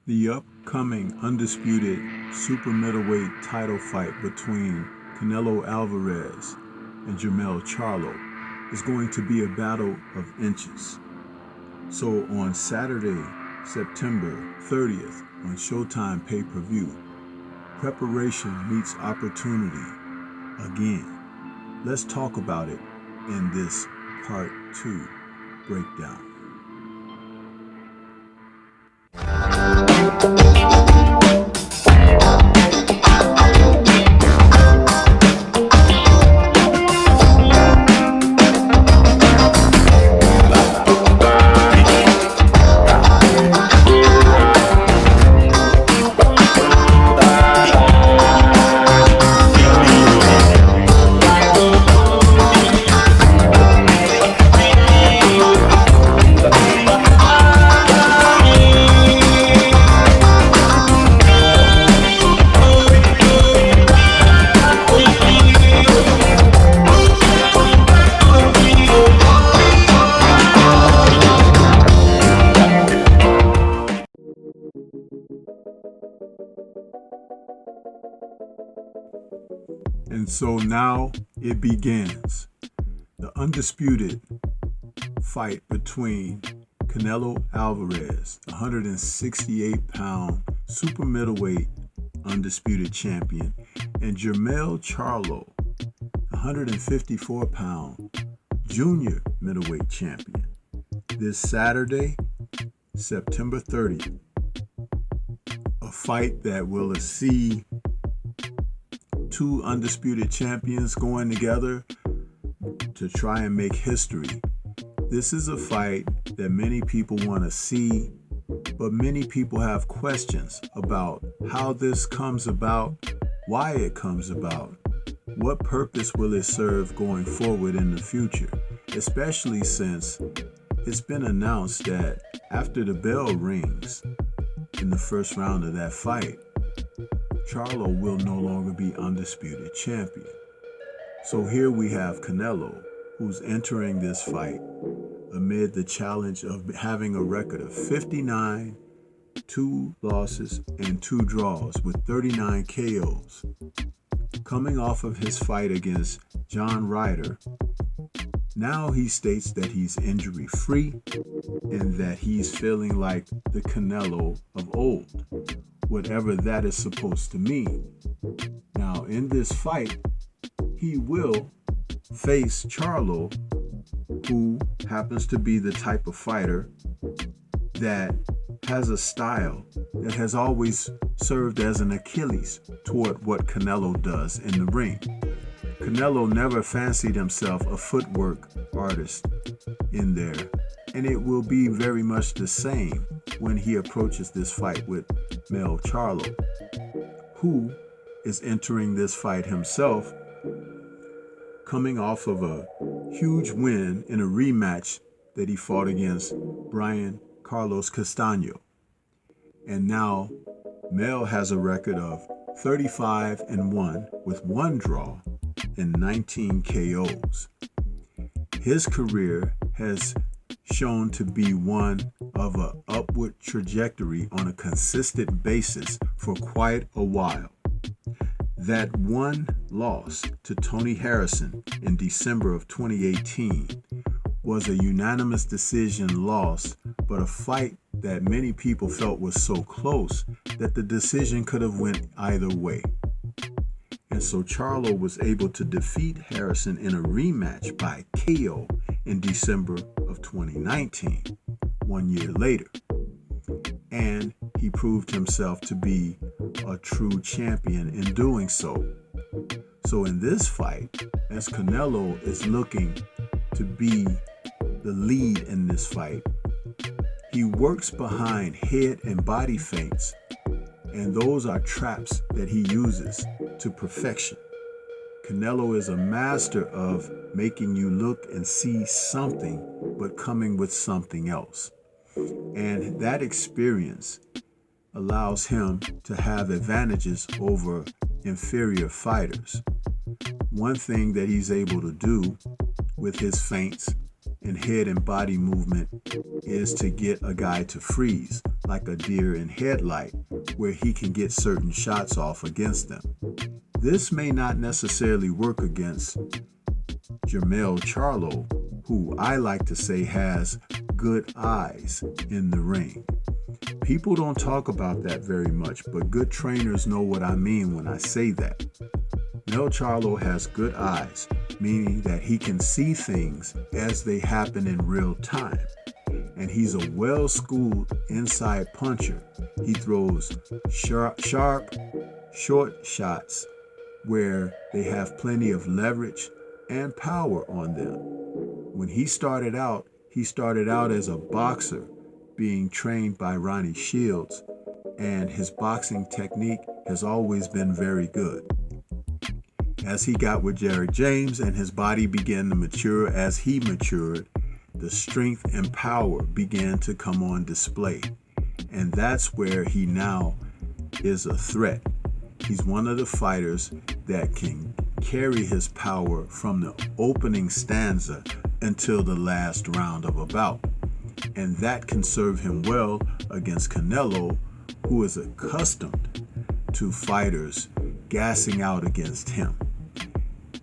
The upcoming undisputed super middleweight title fight between Canelo Alvarez and Charlo is going to be a battle of inches. So on Saturday, September 30th on Showtime pay-per-view, preparation meets opportunity again. Let's talk about it in this part 2 breakdown. And so now it begins. The undisputed fight between Canelo Alvarez, 168-pound super middleweight undisputed champion, and Charlo, 154-pound junior middleweight champion. This Saturday, September 30th, a fight that will see two undisputed champions going together to try and make history. This is a fight that many people want to see, but many people have questions about how this comes about, why it comes about, what purpose will it serve going forward in the future, especially since it's been announced that after the bell rings in the first round of that fight, Charlo will no longer be undisputed champion. So here we have Canelo, who's entering this fight amid the challenge of having a record of 59, 2 losses, and 2 draws with 39 KOs. Coming off of his fight against John Ryder, now he states that he's injury-free and that he's feeling like the Canelo of old, whatever that is supposed to mean. Now, in this fight, he will face Charlo, who happens to be the type of fighter that has a style that has always served as an Achilles toward what Canelo does in the ring. Canelo never fancied himself a footwork artist in there, and it will be very much the same when he approaches this fight with Charlo, who is entering this fight himself, coming off of a huge win in a rematch that he fought against Brian Carlos Castaño. And now Mel has a record of 35-1 with 1 draw and 19 KOs. His career has shown to be one of an upward trajectory on a consistent basis for quite a while. That one loss to Tony Harrison in December of 2018 was a unanimous decision loss, but a fight that many people felt was so close that the decision could have went either way. And so Charlo was able to defeat Harrison in a rematch by KO in December of 2019, 1 year later. And he proved himself to be a true champion in doing so. So in this fight, as Canelo is looking to be the lead in this fight, he works behind head and body feints, and those are traps that he uses to perfection. Canelo is a master of making you look and see something, but coming with something else. And that experience allows him to have advantages over inferior fighters. One thing that he's able to do with his feints and head and body movement is to get a guy to freeze, like a deer in headlight, where he can get certain shots off against them. This may not necessarily work against Charlo, who I like to say has good eyes in the ring. People don't talk about that very much, but good trainers know what I mean when I say that. Charlo has good eyes, meaning that he can see things as they happen in real time. And he's a well-schooled inside puncher. He throws sharp, short shots where they have plenty of leverage and power on them. When he started out as a boxer being trained by Ronnie Shields, and his boxing technique has always been very good. As he got with Jared James and his body began to mature as he matured, the strength and power began to come on display. And that's where he now is a threat. He's one of the fighters that can carry his power from the opening stanza until the last round of a bout. And that can serve him well against Canelo, who is accustomed to fighters gassing out against him.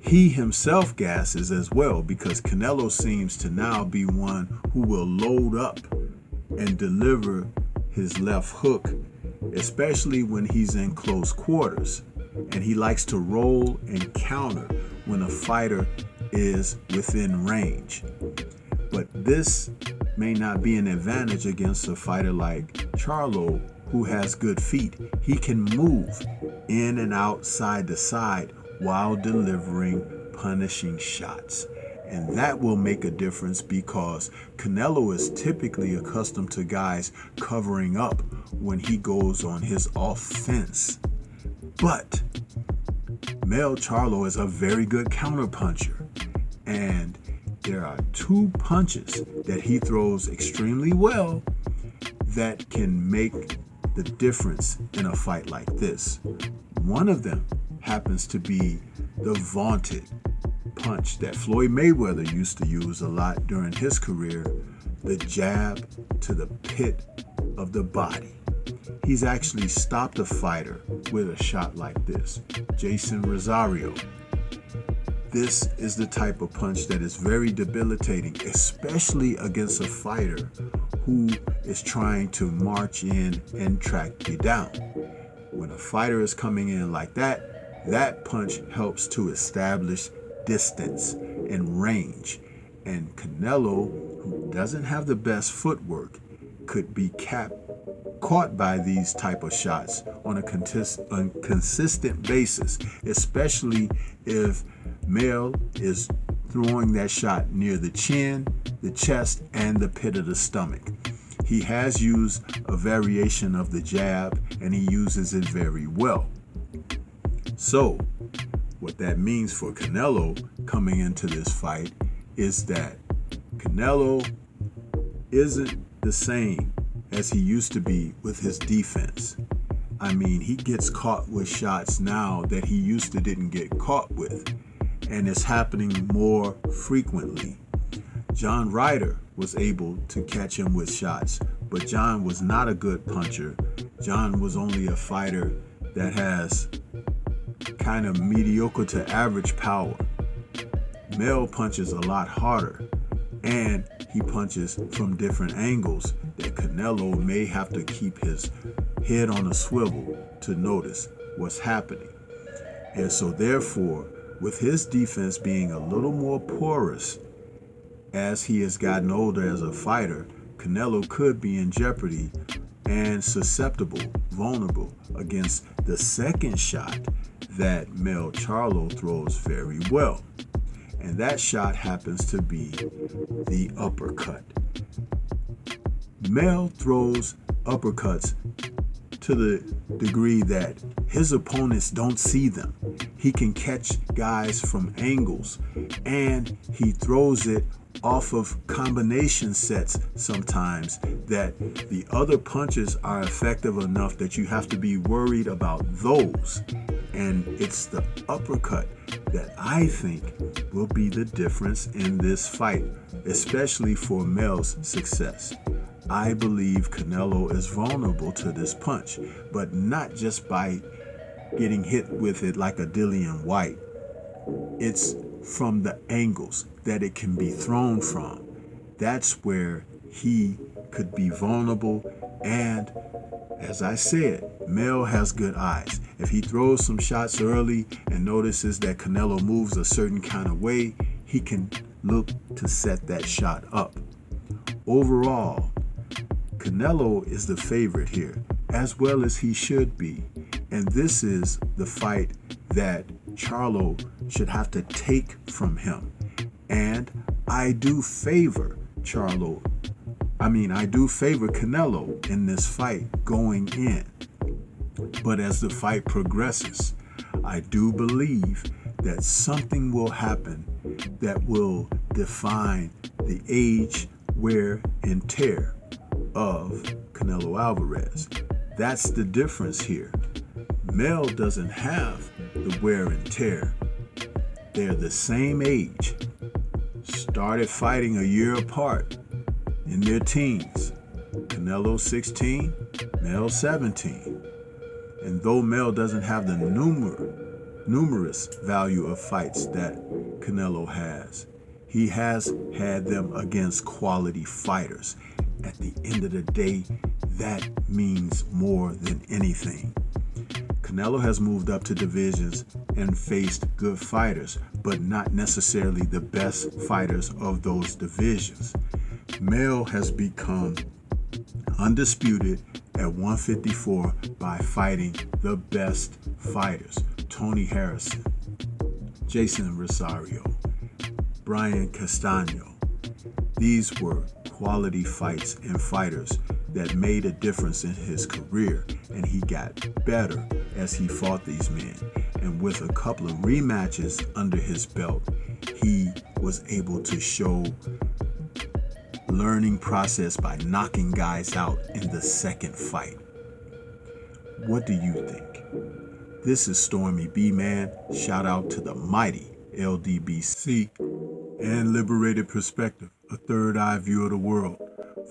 He himself gasses as well, because Canelo seems to now be one who will load up and deliver his left hook, especially when he's in close quarters. And he likes to roll and counter when a fighter is within range. But this may not be an advantage against a fighter like Charlo, who has good feet. He can move in and out, side to side, while delivering punishing shots. And that will make a difference, because Canelo is typically accustomed to guys covering up when he goes on his offense. But Charlo is a very good counterpuncher, and there are two punches that he throws extremely well that can make the difference in a fight like this. One of them happens to be the vaunted punch that Floyd Mayweather used to use a lot during his career, the jab to the pit of the body. He's actually stopped a fighter with a shot like this, Jason Rosario. This is the type of punch that is very debilitating, especially against a fighter who is trying to march in and track you down. When a fighter is coming in like that, that punch helps to establish distance and range. And Canelo, who doesn't have the best footwork, could be caught by these type of shots on a consistent basis, especially if Mel is throwing that shot near the chin, the chest, and the pit of the stomach. He has used a variation of the jab, and he uses it very well. So what that means for Canelo coming into this fight is that Canelo isn't the same as he used to be with his defense. I mean, he gets caught with shots now that he used to didn't get caught with, and it's happening more frequently. John Ryder was able to catch him with shots, but John was not a good puncher. John was only a fighter that has kind of mediocre to average power. Mel punches a lot harder, and he punches from different angles that Canelo may have to keep his head on a swivel to notice what's happening. And so therefore, with his defense being a little more porous as he has gotten older as a fighter, Canelo could be in jeopardy and susceptible, vulnerable against the second shot that Charlo throws very well. And that shot happens to be the uppercut. Mel throws uppercuts to the degree that his opponents don't see them. He can catch guys from angles, and he throws it off of combination sets sometimes that the other punches are effective enough that you have to be worried about those. And it's the uppercut that I think will be the difference in this fight, especially for Mel's success. I believe Canelo is vulnerable to this punch, but not just by getting hit with it like a Dillian White. It's from the angles that it can be thrown from. That's where he could be vulnerable. And as I said, Mel has good eyes. If he throws some shots early and notices that Canelo moves a certain kind of way, he can look to set that shot up. Overall, Canelo is the favorite here, as well as he should be. And this is the fight that Charlo should have to take from him. And I do favor Canelo in this fight going in. But as the fight progresses, I do believe that something will happen that will define the age, wear, and tear of Canelo Alvarez. That's the difference here. Mel doesn't have the wear and tear. They're the same age. Started fighting a year apart in their teens. Canelo 16, Mel 17. And though Mel doesn't have the numerous value of fights that Canelo has, he has had them against quality fighters. At the end of the day, that means more than anything. Canelo has moved up to divisions and faced good fighters, but not necessarily the best fighters of those divisions. Mel has become undisputed at 154 by fighting the best fighters. Tony Harrison, Jason Rosario, Brian Castano. These were quality fights and fighters that made a difference in his career, and he got better as he fought these men. And with a couple of rematches under his belt, he was able to show learning process by knocking guys out in the second fight. What do you think? This is Stormy B, man. Shout out to the mighty LDBC and Liberated Perspective, a third eye view of the world.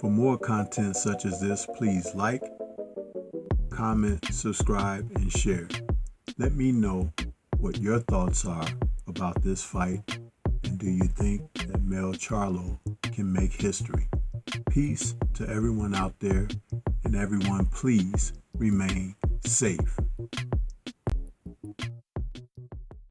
For more content such as this, please like, comment, subscribe, and share. Let me know what your thoughts are about this fight, and do you think that Mel Charlo can make history? Peace to everyone out there, and everyone please remain safe.